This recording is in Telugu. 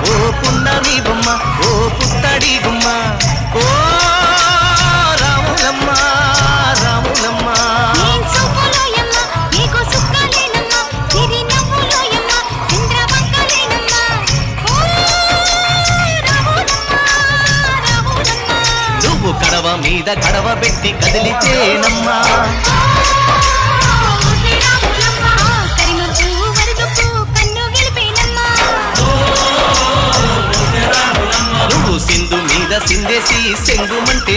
ఓ పున్నమి బొమ్మ ఓ పుత్తడి గుమ్మ ఓ రాములమ్మ రాములమ్మ నువ్వు కడవ మీద కడవ పెట్టి కదిలితేనమ్మా నువ్వు సింధు మీద సిందేసి సెంగుమంటే